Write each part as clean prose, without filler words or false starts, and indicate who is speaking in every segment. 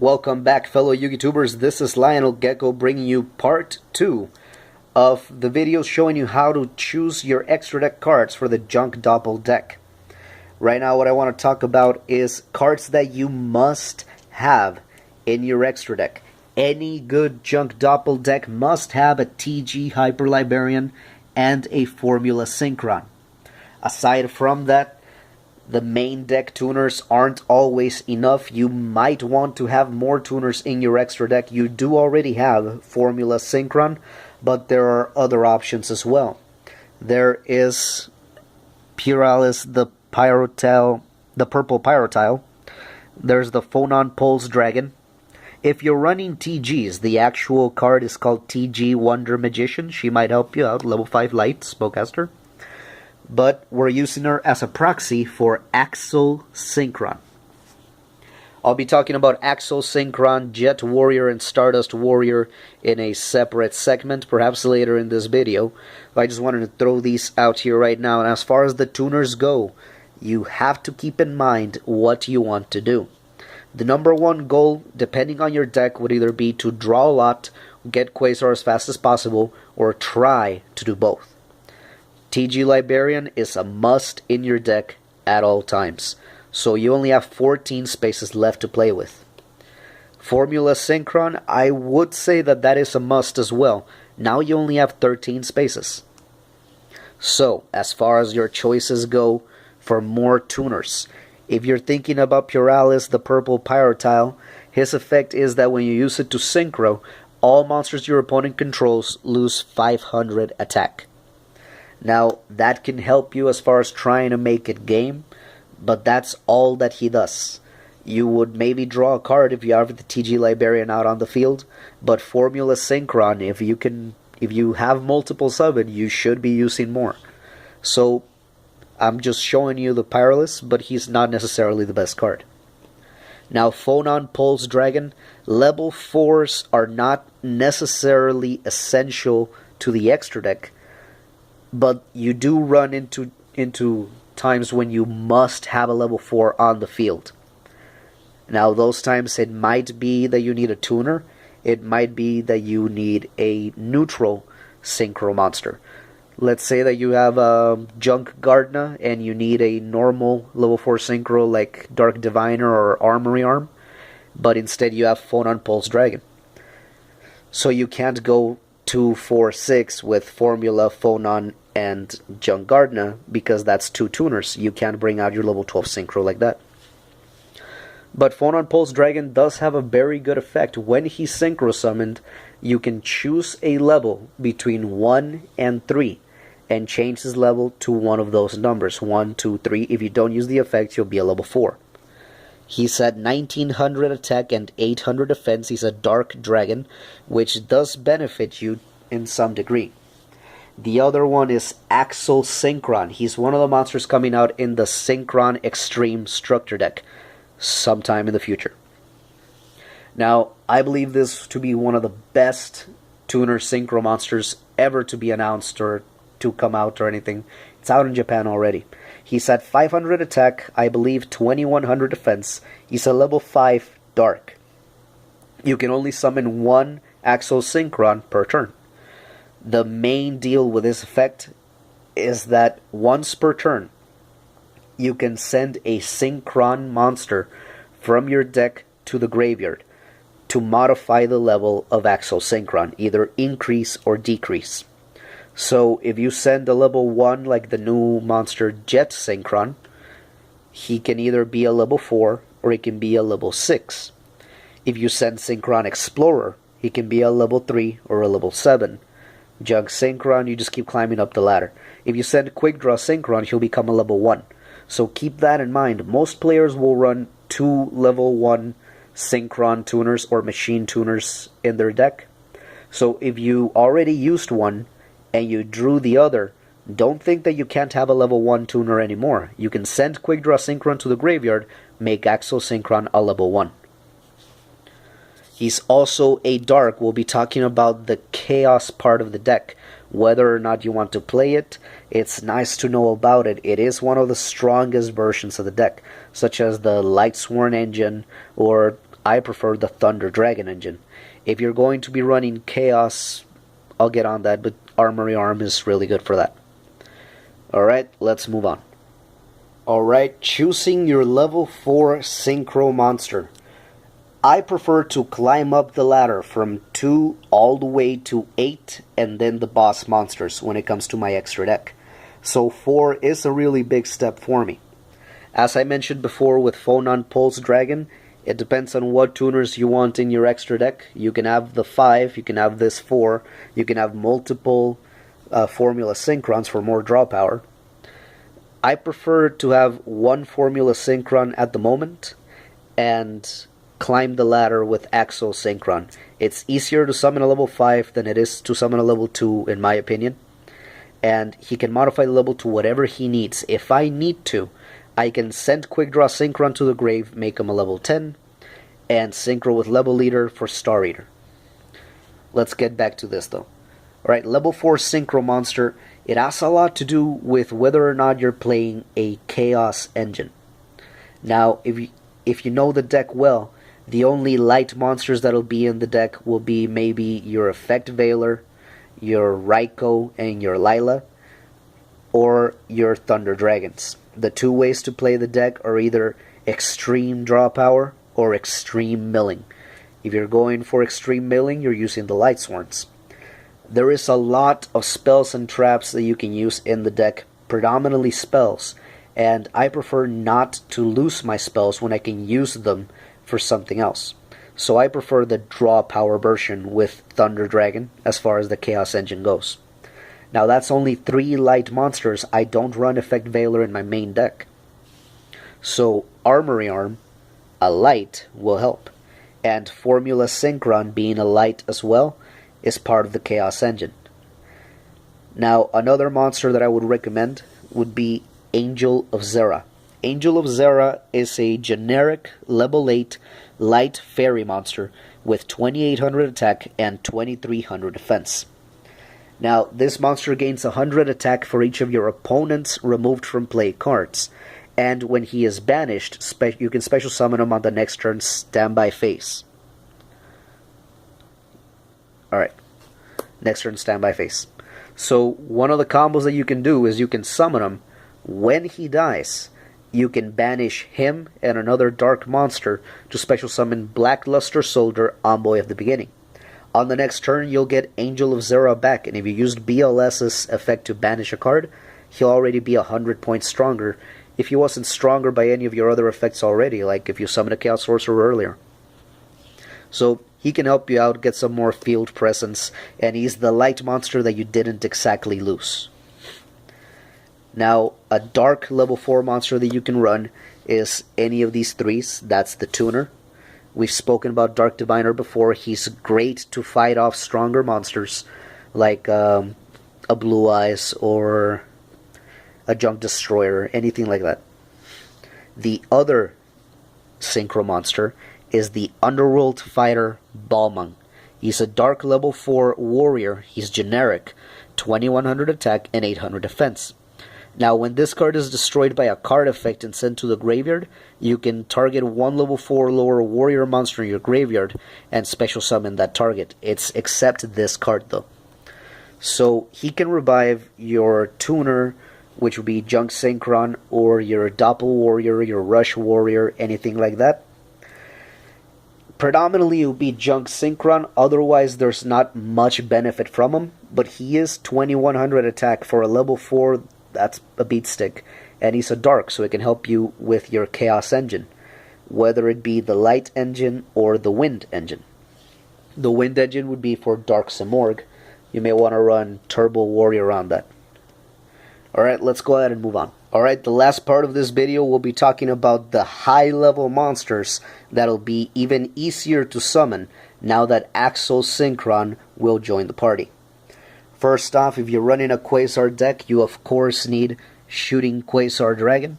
Speaker 1: Welcome back, fellow YouTubers. This is Lionel Gecko bringing you part 2 of the video showing you how to choose your extra deck cards for the Junk Doppel deck. Right now what I want to talk about is cards that you must have in your extra deck. Any good Junk Doppel deck must have a TG Hyper Librarian and a Formula Synchron. Aside from that, the main deck tuners aren't always enough. You might want to have more tuners in your extra deck. You do already have Formula Synchron, but there are other options as well. There is Puralis, the purple Pyrotile. There's the Phonon Pulse Dragon. If you're running TGs, the actual card is called TG Wonder Magician. She might help you out, level 5 light, Spellcaster. But we're using her as a proxy for Axel Synchron. I'll be talking about Axel Synchron, Jet Warrior, and Stardust Warrior in a separate segment, perhaps later in this video. I just wanted to throw these out here right now. And as far as the tuners go, you have to keep in mind what you want to do. The number one goal, depending on your deck, would either be to draw a lot, get Quasar as fast as possible, or try to do both. TG Librarian is a must in your deck at all times, so you only have 14 spaces left to play with. Formula Synchron, I would say that is a must as well. Now you only have 13 spaces. So, as far as your choices go for more tuners, if you're thinking about Puralis, the purple Pyrotile, his effect is that when you use it to synchro, all monsters your opponent controls lose 500 attack. Now, that can help you as far as trying to make it game, but that's all that he does. You would maybe draw a card if you have the TG Librarian out on the field, but Formula Synchron, if you have multiples of it, you should be using more. So, I'm just showing you the Pyrolus, but he's not necessarily the best card. Now, Phonon Pulse Dragon, level 4s are not necessarily essential to the extra deck, but you do run into times when you must have a level 4 on the field. Now, those times it might be that you need a tuner. It might be that you need a neutral synchro monster. Let's say that you have a Junk Gardna and you need a normal level 4 synchro like Dark Diviner or Armory Arm, but instead you have Phonon Pulse Dragon. So you can't go 2, 4, 6 with Formula, Phonon, and Junk Gardna because that's 2 tuners. You can't bring out your level 12 synchro like that. But Phonon Pulse Dragon does have a very good effect. When he's synchro summoned, you can choose a level between 1 and 3 and change his level to one of those numbers, 1, 2, 3. If you don't use the effect, you'll be a level 4. He's at 1900 attack and 800 defense. He's a Dark Dragon, which does benefit you in some degree. The other one is Axel Synchron. He's one of the monsters coming out in the Synchron Extreme Structure deck sometime in the future. Now, I believe this to be one of the best tuner synchro monsters ever to be announced or to come out or anything. It's out in Japan already. He's at 500 attack, I believe 2100 defense. He's a level 5 Dark. You can only summon one Axel Synchron per turn. The main deal with this effect is that once per turn, you can send a Synchron monster from your deck to the graveyard to modify the level of Axel Synchron, either increase or decrease. So if you send a level 1 like the new monster Jet Synchron, he can either be a level 4 or he can be a level 6. If you send Synchron Explorer, he can be a level 3 or a level 7. Junk Synchron, you just keep climbing up the ladder. If you send Quick Draw Synchron, he'll become a level 1. So keep that in mind. Most players will run 2 level 1 Synchron tuners or machine tuners in their deck. So if you already used one and you drew the other, don't think that you can't have a level 1 tuner anymore. You can send Quick Draw Synchron to the graveyard, make Axel Synchron a level 1. He's also a Dark. We'll be talking about the Chaos part of the deck. Whether or not you want to play it, it's nice to know about it. It is one of the strongest versions of the deck, such as the Lightsworn engine, or I prefer the Thunder Dragon engine. If you're going to be running Chaos, I'll get on that, but Armory Arm is really good for that. Alright, let's move on. Alright, choosing your level 4 Synchro monster. I prefer to climb up the ladder from 2 all the way to 8 and then the boss monsters when it comes to my extra deck. So 4 is a really big step for me. As I mentioned before with Phonon Pulse Dragon, it depends on what tuners you want in your extra deck. You can have the 5, you can have this 4, you can have multiple Formula Synchrons for more draw power. I prefer to have one Formula Synchron at the moment and climb the ladder with Axo Synchron. It's easier to summon a level 5 than it is to summon a level 2 in my opinion. And he can modify the level to whatever he needs. If I need to, I can send Quick Draw Synchron to the grave, make him a level 10, and synchro with Level Leader for Star Eater. Let's get back to this though. Alright, level 4 Synchro monster. It has a lot to do with whether or not you're playing a Chaos engine. Now, if you know the deck well, the only light monsters that'll be in the deck will be maybe your Effect Veiler, your Raikou, and your Lila, or your Thunder Dragons. The 2 ways to play the deck are either extreme draw power or extreme milling. If you're going for extreme milling, you're using the Lightsworns. There is a lot of spells and traps that you can use in the deck, predominantly spells, and I prefer not to lose my spells when I can use them for something else. So I prefer the draw power version with Thunder Dragon as far as the Chaos engine goes. Now that's only 3 light monsters. I don't run Effect Veiler in my main deck. So Armory Arm, a light, will help. And Formula Synchron, being a light as well, is part of the Chaos engine. Now another monster that I would recommend would be Angel of Zera. Angel of Zera is a generic level 8 light fairy monster with 2800 attack and 2300 defense. Now this monster gains 100 attack for each of your opponent's removed from play cards, and when he is banished, you can special summon him on the next turn's standby phase. Alright, next turn standby phase. So one of the combos that you can do is you can summon him. When he dies, you can banish him and another dark monster to special summon Blackluster Soldier, Envoy of the Beginning. On the next turn, you'll get Angel of Zera back, and if you used BLS's effect to banish a card, he'll already be 100 points stronger if he wasn't stronger by any of your other effects already, like if you summon a Chaos Sorcerer earlier. So he can help you out, get some more field presence, and he's the light monster that you didn't exactly lose. Now, a dark level 4 monster that you can run is any of these 3s. That's the tuner. We've spoken about Dark Diviner before. He's great to fight off stronger monsters like a Blue Eyes or a Junk Destroyer, anything like that. The other Synchro monster is the Underworld Fighter Balmung. He's a dark level 4 warrior. He's generic, 2100 attack and 800 defense. Now, when this card is destroyed by a card effect and sent to the graveyard, you can target one level 4 lower warrior monster in your graveyard and special summon that target. It's except this card though. So he can revive your tuner, which would be Junk Synchron, or your Doppel Warrior, your Rush Warrior, anything like that. Predominantly it will be Junk Synchron, otherwise there's not much benefit from him, but he is 2100 attack for a level 4. That's a beat stick, and he's a dark, so it can help you with your Chaos engine, whether it be the Light engine or the Wind engine. The Wind engine would be for Dark Simorgh. You may want to run Turbo Warrior around that. Alright, let's go ahead and move on. Alright, the last part of this video will be talking about the high level monsters that'll be even easier to summon now that Axo Synchron will join the party. First off, if you're running a Quasar deck, you of course need Shooting Quasar Dragon.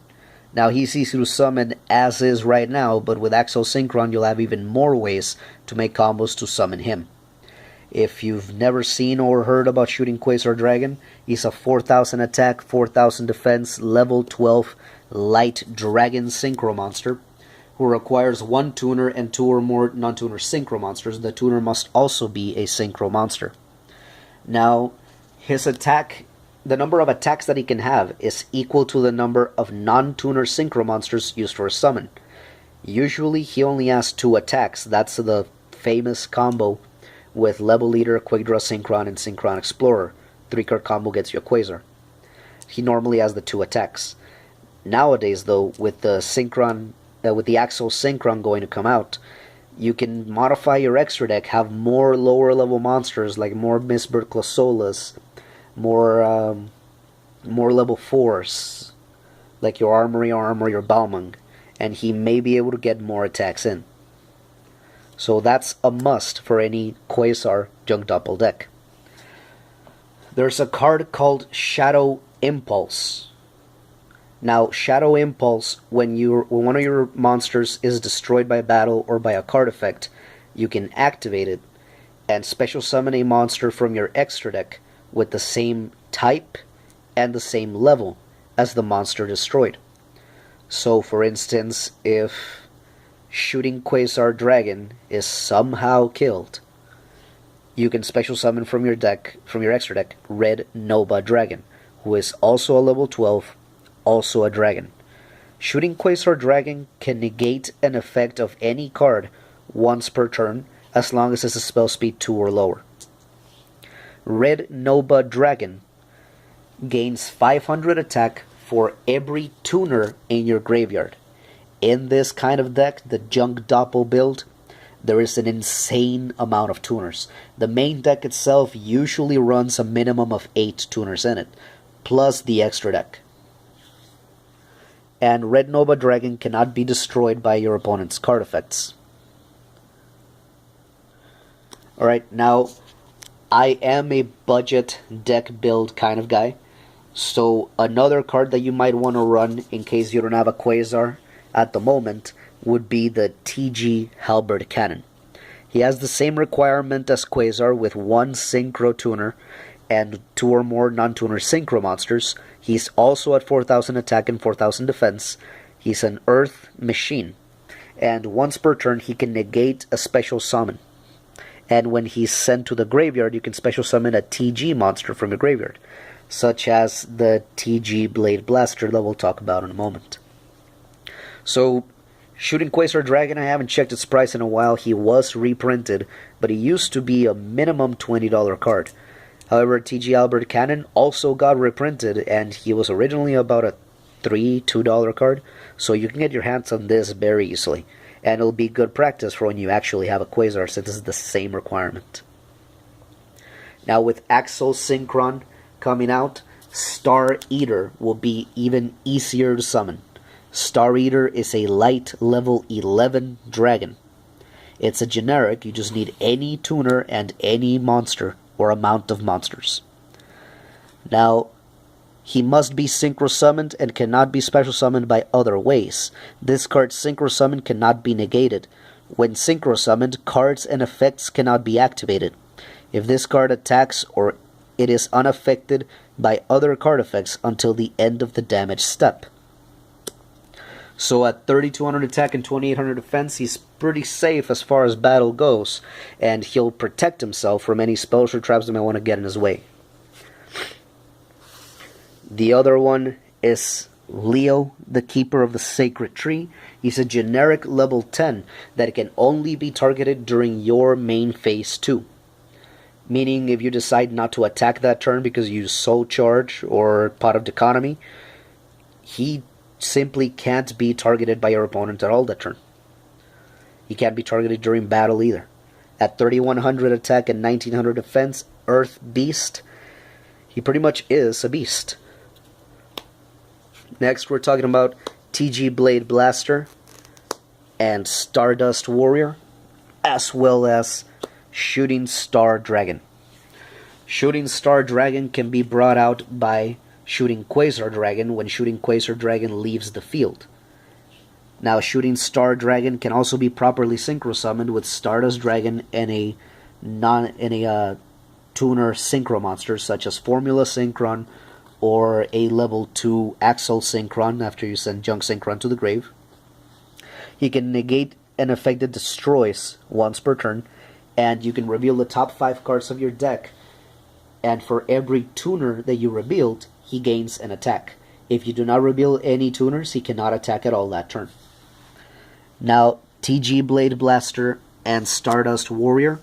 Speaker 1: Now he's easy to summon as is right now, but with Axo Synchron you'll have even more ways to make combos to summon him. If you've never seen or heard about shooting Quasar Dragon, he's a 4,000 attack, 4,000 defense, level 12 light dragon synchro monster who requires one tuner and two or more non-tuner synchro monsters. The tuner must also be a synchro monster. Now, his attack, the number of attacks that he can have is equal to the number of non-tuner synchro monsters used for a summon. Usually he only has 2 attacks. That's the famous combo with Level Leader, Quick Draw Synchron, and Synchron Explorer. 3-card combo gets you a Quasar. He normally has the 2 attacks. Nowadays, though, with the Axel Synchron going to come out, you can modify your extra deck, have more lower level monsters like more Misbird Clasolas, more level 4s like your Armory Arm or your Balmung, and he may be able to get more attacks in. So that's a must for any Quasar Junk Doppel deck. There's a card called Shadow Impulse. Now, Shadow Impulse, when one of your monsters is destroyed by battle or by a card effect, you can activate it and special summon a monster from your extra deck with the same type and the same level as the monster destroyed. So, for instance, if Shooting Quasar Dragon is somehow killed, you can special summon from your extra deck, Red Nova Dragon, who is also a level 12, also a dragon. Shooting Quasar Dragon can negate an effect of any card once per turn, as long as it's a spell speed 2 or lower. Red Nova Dragon gains 500 attack for every tuner in your graveyard. In this kind of deck, the Junk Doppel build, there is an insane amount of tuners. The main deck itself usually runs a minimum of 8 tuners in it, plus the extra deck. And Red Nova Dragon cannot be destroyed by your opponent's card effects. Alright, now, I am a budget deck build kind of guy, so another card that you might want to run in case you don't have a Quasar at the moment would be the TG Halberd Cannon. He has the same requirement as Quasar with 1 Synchro Tuner and 2 or more non-tuner Synchro monsters. He's also at 4,000 attack and 4,000 defense. He's an Earth Machine, and once per turn he can negate a special summon. And when he's sent to the graveyard, you can special summon a TG monster from your graveyard, such as the TG Blade Blaster that we'll talk about in a moment. So, Shooting Quasar Dragon, I haven't checked its price in a while. He was reprinted, but he used to be a minimum $20 card. However, TG Halberd Cannon also got reprinted, and he was originally about a $2 card, so you can get your hands on this very easily. And it'll be good practice for when you actually have a Quasar, since it's the same requirement. Now, with Axel Synchron coming out, Star Eater will be even easier to summon. Star Eater is a light level 11 dragon. It's a generic, you just need any tuner and any monster or amount of monsters. Now, he must be synchro summoned and cannot be special summoned by other ways. This card's synchro summon cannot be negated. When synchro summoned, cards and effects cannot be activated. If this card attacks, or it is unaffected by other card effects until the end of the damage step. So at 3,200 attack and 2,800 defense, he's pretty safe as far as battle goes, and he'll protect himself from any spells or traps that might want to get in his way. The other one is Leo, the Keeper of the Sacred Tree. He's a generic level 10 that can only be targeted during your main phase 2. Meaning if you decide not to attack that turn because you Soul Charge or Pot of Economy, he simply can't be targeted by your opponent at all that turn. He can't be targeted during battle either. At 3,100 attack and 1,900 defense, Earth Beast, he pretty much is a beast. Next, we're talking about TG Blade Blaster and Stardust Warrior, as well as Shooting Star Dragon. Shooting Star Dragon can be brought out by Shooting Quasar Dragon when Shooting Quasar Dragon leaves the field. Now, Shooting Star Dragon can also be properly synchro summoned with Stardust Dragon and a tuner synchro monsters such as Formula Synchron or a level 2 Axel Synchron after you send Junk Synchron to the grave. He can negate an effect that destroys once per turn, and you can reveal the top 5 cards of your deck, and for every tuner that you revealed, he gains an attack. If you do not reveal any tuners, he cannot attack at all that turn. Now, TG Blade Blaster and Stardust Warrior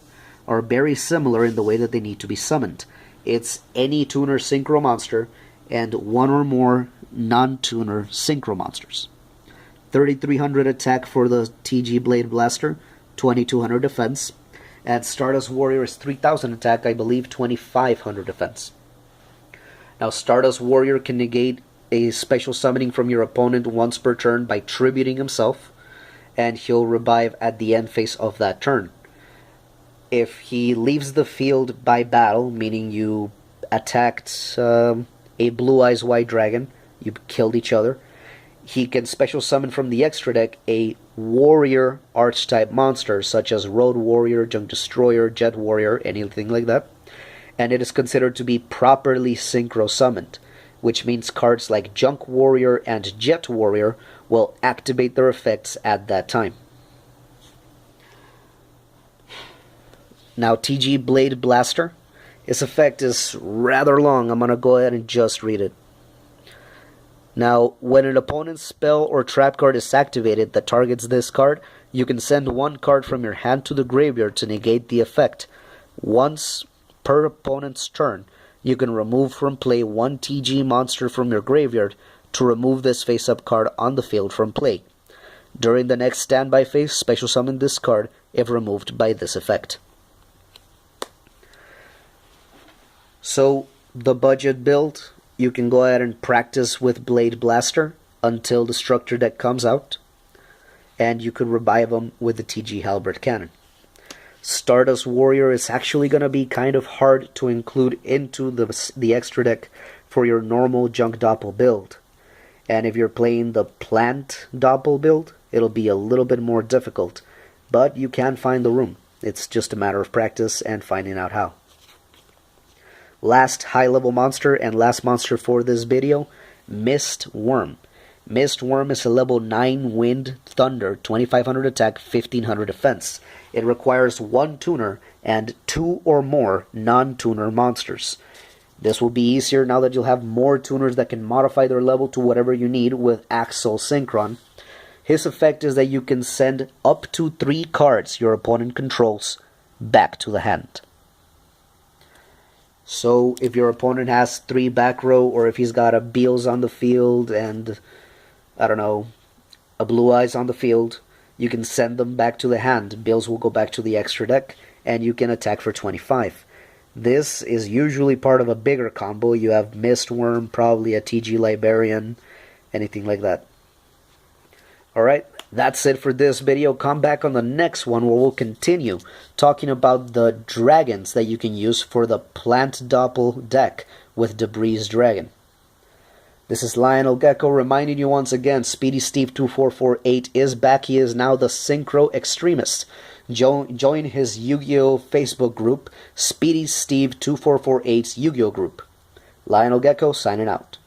Speaker 1: are very similar in the way that they need to be summoned. It's any tuner synchro monster and one or more non-tuner synchro monsters. 3,300 attack for the TG Blade Blaster, 2,200 defense, and Stardust Warrior is 3,000 attack, I believe 2,500 defense. Now Stardust Warrior can negate a special summoning from your opponent once per turn by tributing himself, and he'll revive at the end phase of that turn. If he leaves the field by battle, meaning you attacked a Blue Eyes White Dragon, you killed each other, he can special summon from the extra deck a warrior archetype monster such as Road Warrior, Junk Destroyer, Jet Warrior, anything like that, and it is considered to be properly synchro summoned, which means cards like Junk Warrior and Jet Warrior will activate their effects at that time. Now TG Blade Blaster, its effect is rather long. I'm going to go ahead and just read it. Now, when an opponent's spell or trap card is activated that targets this card, you can send one card from your hand to the graveyard to negate the effect. Once per opponent's turn, you can remove from play one TG monster from your graveyard to remove this face-up card on the field from play. During the next standby phase, special summon this card if removed by this effect. So, the budget build, you can go ahead and practice with Blade Blaster until the structure deck comes out, and you could revive them with the TG Halberd Cannon. Stardust Warrior is actually going to be kind of hard to include into the extra deck for your normal Junk Doppel build. And if you're playing the Plant Doppel build, it'll be a little bit more difficult, but you can find the room. It's just a matter of practice and finding out how. Last high-level monster and last monster for this video, Mist Worm. Mist Worm is a level 9 Wind Thunder, 2,500 attack, 1,500 defense. It requires one tuner and 2 or more non-tuner monsters. This will be easier now that you'll have more tuners that can modify their level to whatever you need with Axel Synchron. His effect is that you can send up to 3 cards your opponent controls back to the hand. So if your opponent has 3 back row, or if he's got a Beals on the field and, I don't know, a Blue Eyes on the field, you can send them back to the hand. Beals will go back to the extra deck, and you can attack for 25. This is usually part of a bigger combo. You have Mistworm, probably a TG Librarian, anything like that. Alright, that's it for this video. Come back on the next one where we'll continue talking about the dragons that you can use for the Plant Doppel deck with Debris Dragon. This is Lionel Gecko reminding you once again, Speedy Steve 2448 is back. He is now the Synchro Extremist. Join his Yu-Gi-Oh! Facebook group, Speedy Steve 2448's Yu-Gi-Oh! Group. Lionel Gecko signing out.